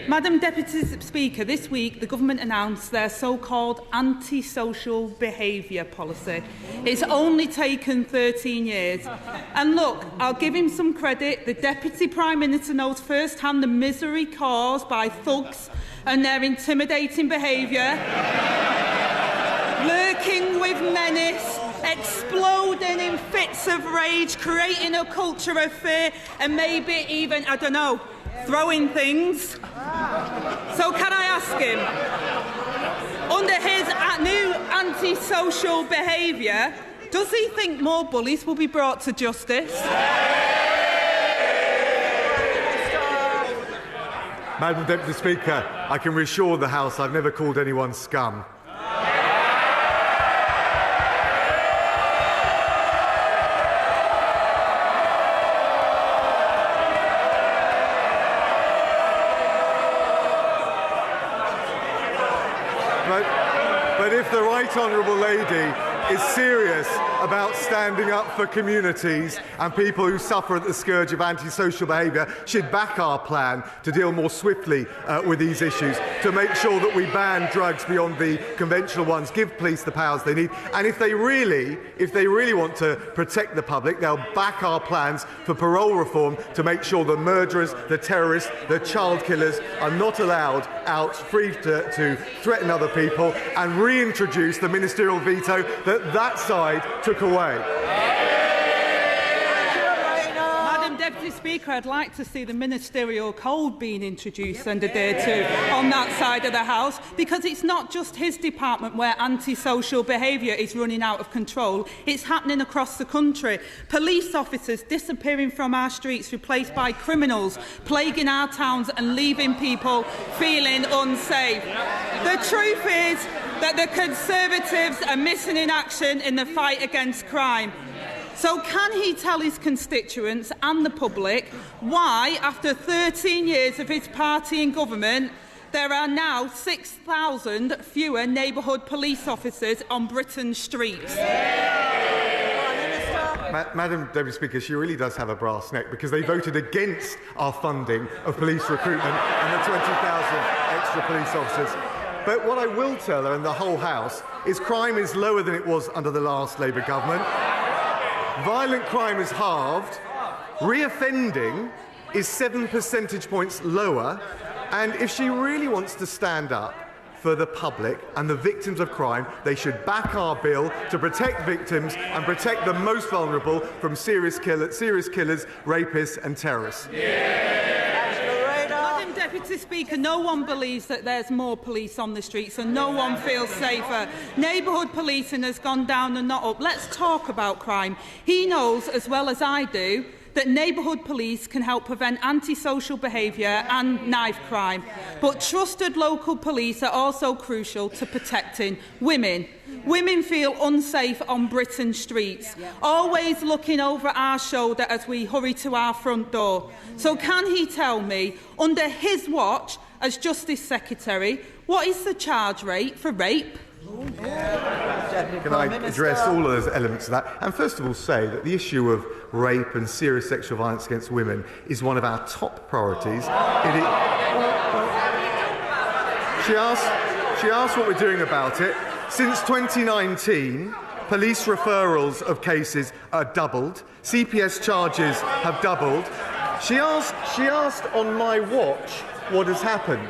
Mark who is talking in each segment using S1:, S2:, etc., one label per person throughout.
S1: Madam Deputy Speaker, this week the government announced their so-called antisocial behaviour policy. It's only taken 13 years. And look, I'll give him some credit. The Deputy Prime Minister knows firsthand the misery caused by thugs and their intimidating behaviour, lurking with menace, exploding in fits of rage, creating a culture of fear, and maybe even, I don't know, throwing things. So can I ask him, under his new antisocial behaviour, does he think more bullies will be brought to justice?
S2: Madam Deputy Speaker, I can reassure the House I've never called anyone scum. But if the Right Honourable Lady is serious about standing up for communities and people who suffer at the scourge of antisocial behaviour, should back our plan to deal more swiftly with these issues, to make sure that we ban drugs beyond the conventional ones, give police the powers they need, and if they really want to protect the public, they'll back our plans for parole reform to make sure the murderers, the terrorists, the child killers are not allowed out free to threaten other people, and reintroduce the ministerial veto that side took away.
S1: Madam Deputy Speaker, I'd like to see the ministerial code being introduced and adhered to on that side of the House, because it's not just his department where antisocial behaviour is running out of control. It's happening across the country. Police officers disappearing from our streets, replaced by criminals plaguing our towns and leaving people feeling unsafe. The truth is that the Conservatives are missing in action in the fight against crime. So can he tell his constituents and the public why, after 13 years of his party in government, there are now 6,000 fewer neighbourhood police officers on Britain's streets?
S2: Madam Deputy Speaker, she really does have a brass neck, because they voted against our funding of police recruitment and the 20,000 extra police officers. But what I will tell her and the whole House is crime is lower than it was under the last Labour government. Violent crime is halved. Reoffending is 7 percentage points lower. And if she really wants to stand up for the public and the victims of crime, they should back our bill to protect victims and protect the most vulnerable from serious killers, rapists and terrorists.
S1: Madam Deputy Speaker, no one believes that there's more police on the streets and no one feels safer. Neighbourhood policing has gone down and not up. Let's talk about crime. He knows as well as I do that neighbourhood police can help prevent antisocial behaviour and knife crime. But trusted local police are also crucial to protecting women. Women feel unsafe on Britain's streets, always looking over our shoulder as we hurry to our front door. So can he tell me, under his watch as Justice Secretary, what is the charge rate for rape?
S2: Can I address all of those elements of that? And first of all say that the issue of rape and serious sexual violence against women is one of our top priorities. She asked what we're doing about it. Since 2019, police referrals of cases are doubled. CPS charges have doubled. She asked on my watch what has happened.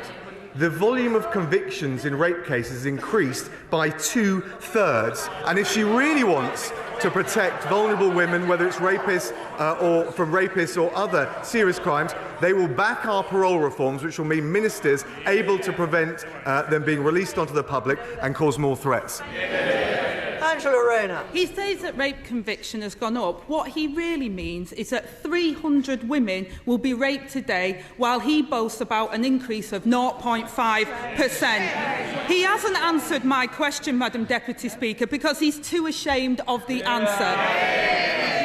S2: The volume of convictions in rape cases increased by 2/3. And if she really wants to protect vulnerable women, whether it's rapists or from rapists or other serious crimes, they will back our parole reforms, which will mean ministers able to prevent them being released onto the public and cause more threats.
S3: Ms Rayner.
S1: He says that rape conviction has gone up. What he really means is that 300 women will be raped today, while he boasts about an increase of 0.5%. He hasn't answered my question, Madam Deputy Speaker, because he's too ashamed of the answer.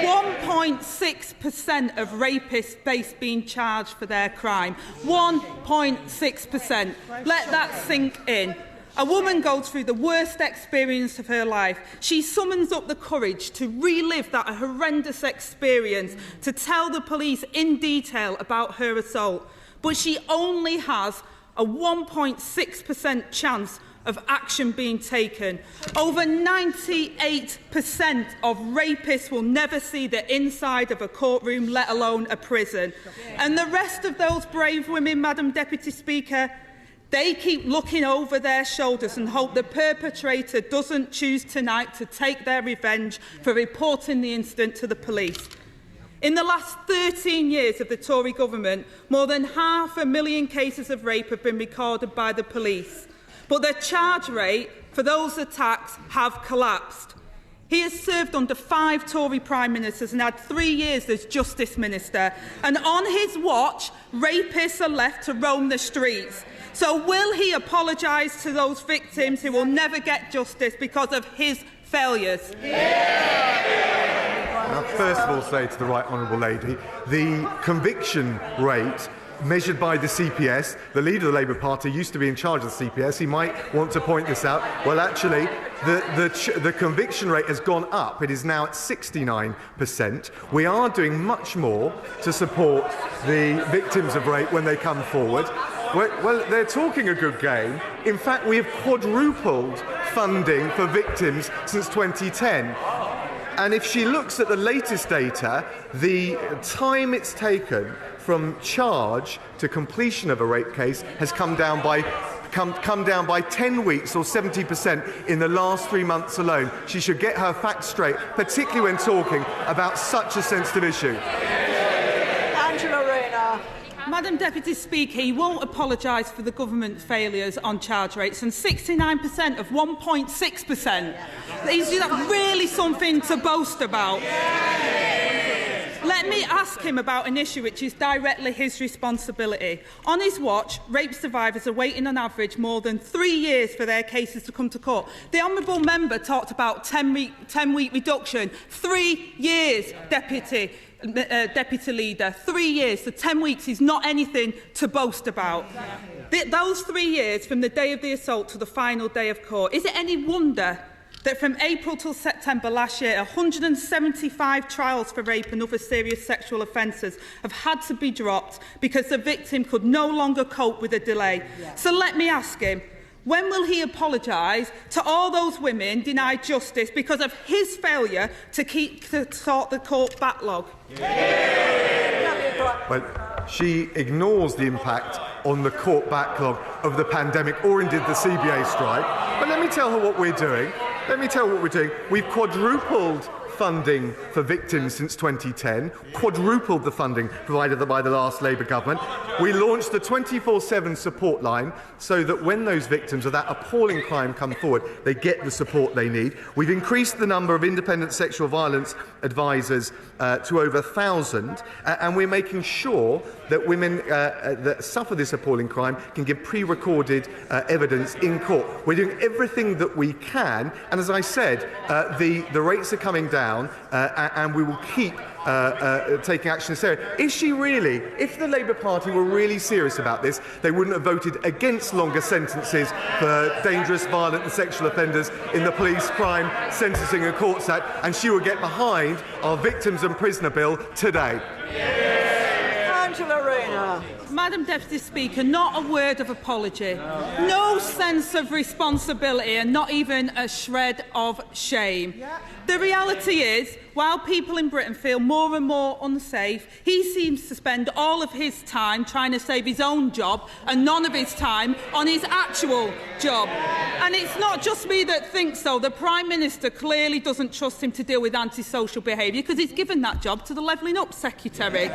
S1: 1.6% of rapists face being charged for their crime. 1.6%. Let that sink in. A woman goes through the worst experience of her life. She summons up the courage to relive that horrendous experience, to tell the police in detail about her assault. But she only has a 1.6% chance of action being taken. Over 98% of rapists will never see the inside of a courtroom, let alone a prison. And the rest of those brave women, Madam Deputy Speaker, they keep looking over their shoulders and hope the perpetrator doesn't choose tonight to take their revenge for reporting the incident to the police. In the last 13 years of the Tory government, more than 500,000 cases of rape have been recorded by the police. But the charge rate for those attacks have collapsed. He has served under 5 Tory Prime Ministers and had 3 years as Justice Minister. And on his watch, rapists are left to roam the streets. So will he apologise to those victims who will never get justice because of his failures?
S2: I'll first of all say to the Right Honourable Lady, the conviction rate measured by the CPS, the leader of the Labour Party used to be in charge of the CPS, he might want to point this out. Well, actually, the conviction rate has gone up. It is now at 69%. We are doing much more to support the victims of rape when they come forward. Well, they're talking a good game. In fact, we have quadrupled funding for victims since 2010. And if she looks at the latest data, the time it's taken from charge to completion of a rape case has come down by 10 weeks or 70% in the last 3 months alone. She should get her facts straight, particularly when talking about such a sensitive issue.
S1: Madam Deputy Speaker, he won't apologise for the government failures on charge rates, and 69% of 1.6%. Is that really something to boast about? Let me ask him about an issue which is directly his responsibility. On his watch, rape survivors are waiting on average more than 3 years for their cases to come to court. The Honourable Member talked about 10-week reduction. 3 years, Deputy Leader. 3 years. So 10 weeks is not anything to boast about. Those 3 years from the day of the assault to the final day of court. Is it any wonder that from April till September last year, 175 trials for rape and other serious sexual offences have had to be dropped because the victim could no longer cope with the delay? So let me ask him, when will he apologise to all those women denied justice because of his failure to sort the court backlog?
S2: Well, she ignores the impact on the court backlog of the pandemic or indeed the CBA strike. But let me tell her what we're doing. We've quadrupled funding for victims since 2010, quadrupled the funding provided by the last Labour government. We launched the 24/7 support line so that when those victims of that appalling crime come forward, they get the support they need. We've increased the number of independent sexual violence advisors to over 1,000, and we're making sure that women that suffer this appalling crime can give pre-recorded evidence in court. We're doing everything that we can, and as I said, the rates are coming down, and we will keep taking action this area. If the Labour Party were really serious about this, they wouldn't have voted against longer sentences for dangerous, violent and sexual offenders in the Police Crime Sentencing and Courts Act, and she will get behind our Victims and Prisoner Bill today.
S1: Madam Deputy Speaker, not a word of apology, no sense of responsibility and not even a shred of shame. The reality is, while people in Britain feel more and more unsafe, he seems to spend all of his time trying to save his own job and none of his time on his actual job. And it's not just me that thinks so. The Prime Minister clearly doesn't trust him to deal with antisocial behaviour because he's given that job to the Levelling Up Secretary.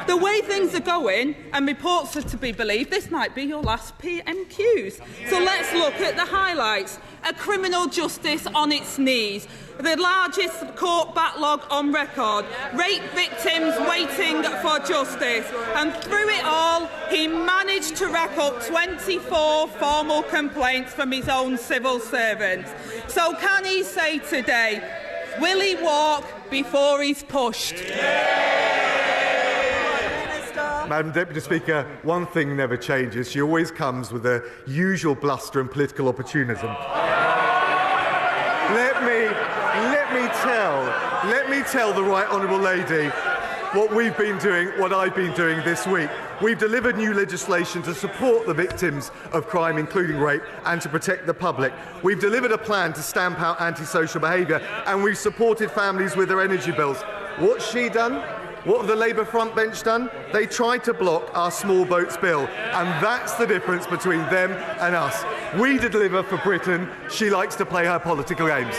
S1: The way things are going, and reports are to be believed, this might be your last PMQs. So let's look at the highlights. A criminal justice on its knees, the largest court backlog on record, rape victims waiting for justice, and through it all he managed to rack up 24 formal complaints from his own civil servants. So can he say today, will he walk before he's pushed?
S2: Madam Deputy Speaker, one thing never changes. She always comes with the usual bluster and political opportunism. Let me tell the Right Honourable Lady what we've been doing, what I've been doing this week. We've delivered new legislation to support the victims of crime, including rape, and to protect the public. We've delivered a plan to stamp out antisocial behaviour, and we've supported families with their energy bills. What's she done? What have the Labour front bench done? They tried to block our small boats bill, and that's the difference between them and us. We deliver for Britain. She likes to play her political games.